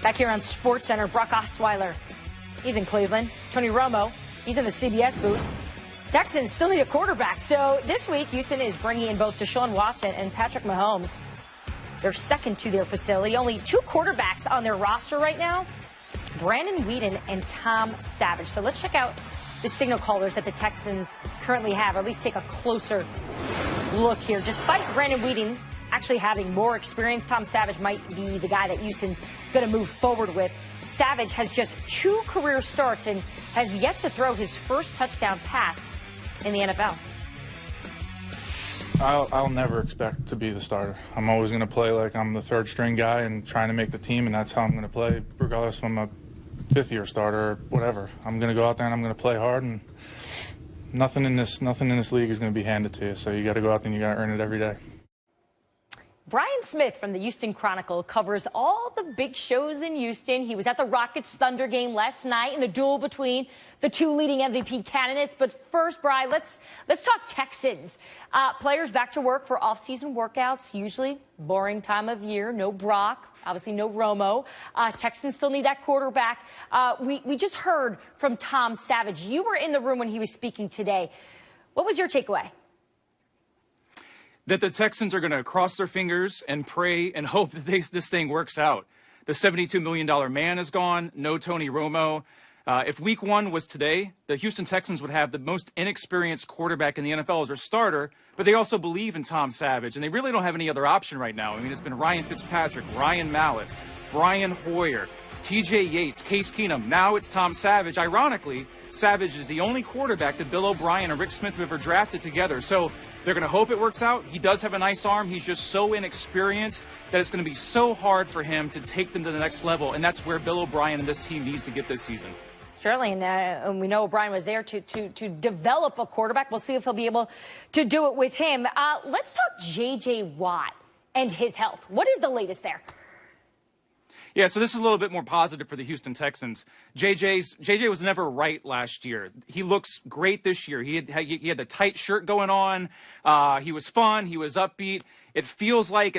Back here on SportsCenter, Brock Osweiler, he's in Cleveland. Tony Romo, he's in the CBS booth. Texans still need a quarterback. So this week, Houston is bringing in both Deshaun Watson and Patrick Mahomes. They're second to their facility. Only two quarterbacks on their roster right now, Brandon Weeden and Tom Savage. So let's check out the signal callers that the Texans currently have, or at least take a closer look here. Despite Brandon Weeden actually having more experience, Tom Savage might be the guy that Houston's going to move forward with. Savage has just 2 career starts and has yet to throw his first touchdown pass in the NFL. I'll never expect to be the starter. I'm always going to play like I'm the third string guy and trying to make the team, and that's how I'm going to play, regardless if I'm a fifth-year starter or whatever. I'm going to go out there and I'm going to play hard, and nothing in this league is going to be handed to you. So you got to go out there and you got to earn it every day. Brian Smith from the Houston Chronicle covers all the big shows in Houston. He was at the Rockets-Thunder game last night in the duel between the 2 leading MVP candidates. But first, Brian, let's talk Texans. Players back to work for off-season workouts, usually boring time of year. No Brock, obviously no Romo. Texans still need that quarterback. We just heard from Tom Savage. You were in the room when he was speaking today. What was your takeaway? That the Texans are going to cross their fingers and pray and hope that this thing works out. The $72 million man is gone. No Tony Romo. If week 1 was today, the Houston Texans would have the most inexperienced quarterback in the NFL as their starter, but they also believe in Tom Savage, and they really don't have any other option right now. I mean, it's been Ryan Fitzpatrick, Ryan Mallett, Brian Hoyer, T.J. Yates, Case Keenum. Now it's Tom Savage. Ironically, Savage is the only quarterback that Bill O'Brien and Rick Smith have ever drafted together. So they're going to hope it works out. He does have a nice arm. He's just so inexperienced that it's going to be so hard for him to take them to the next level. And that's where Bill O'Brien and this team needs to get this season. Surely, and we know O'Brien was there to develop a quarterback. We'll see if he'll be able to do it with him. Let's talk J.J. Watt and his health. What is the latest there? Yeah, so this is a little bit more positive for the Houston Texans. JJ was never right last year. He looks great this year. He had the tight shirt going on. He was fun. He was upbeat. It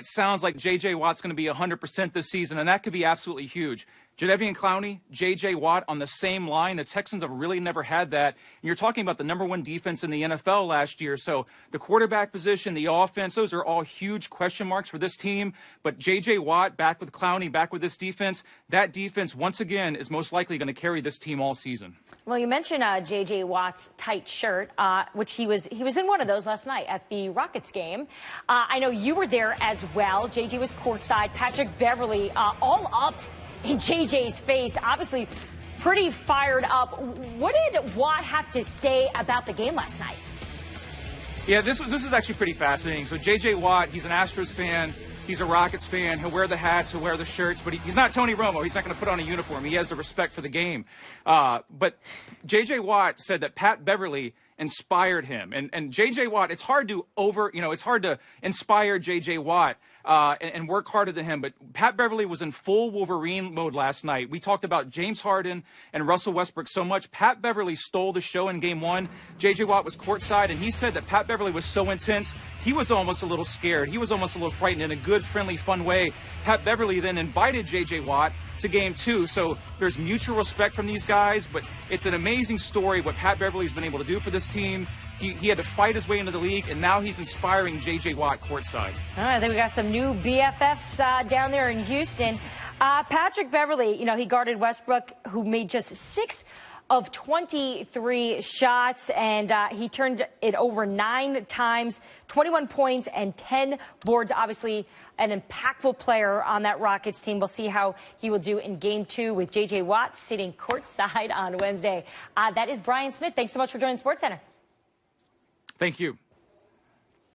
sounds like J.J. Watt's going to be 100% this season, and that could be absolutely huge. Jadeveon Clowney, J.J. Watt on the same line. The Texans have really never had that. And you're talking about the #1 defense in the NFL last year. So the quarterback position, the offense, those are all huge question marks for this team. But J.J. Watt back with Clowney, back with this defense, that defense, once again, is most likely going to carry this team all season. Well, you mentioned J.J. Watt's tight shirt, which he was in one of those last night at the Rockets game. I know you were there as well. J.J. was courtside. Patrick Beverley all up in JJ's face, obviously pretty fired up. What did Watt have to say about the game last night? Yeah, this is actually pretty fascinating. So J.J. Watt, he's an Astros fan. He's a Rockets fan. He'll wear the hats, he'll wear the shirts, but he's not Tony Romo. He's not going to put on a uniform. He has the respect for the game. But J.J. Watt said that Pat Beverley inspired him. And J.J. Watt, it's hard to inspire J.J. Watt and work harder than him. But Pat Beverley was in full Wolverine mode last night. We talked about James Harden and Russell Westbrook so much. Pat Beverley stole the show in game 1. J.J. Watt was courtside, and he said that Pat Beverley was so intense, he was almost a little scared. He was almost a little frightened in a good, friendly, fun way. Pat Beverley then invited J.J. Watt to game 2. So there's mutual respect from these guys, but it's an amazing story what Pat Beverley's been able to do for this team. He had to fight his way into the league, and now he's inspiring J.J. Watt courtside. All right, then we got some new BFFs down there in Houston. Patrick Beverley, he guarded Westbrook, who made just 6 of 23 shots, and he turned it over 9 times, 21 points and 10 boards. Obviously, an impactful player on that Rockets team. We'll see how he will do in game 2 with J.J. Watt sitting courtside on Wednesday. That is Brian Smith. Thanks so much for joining SportsCenter. Thank you.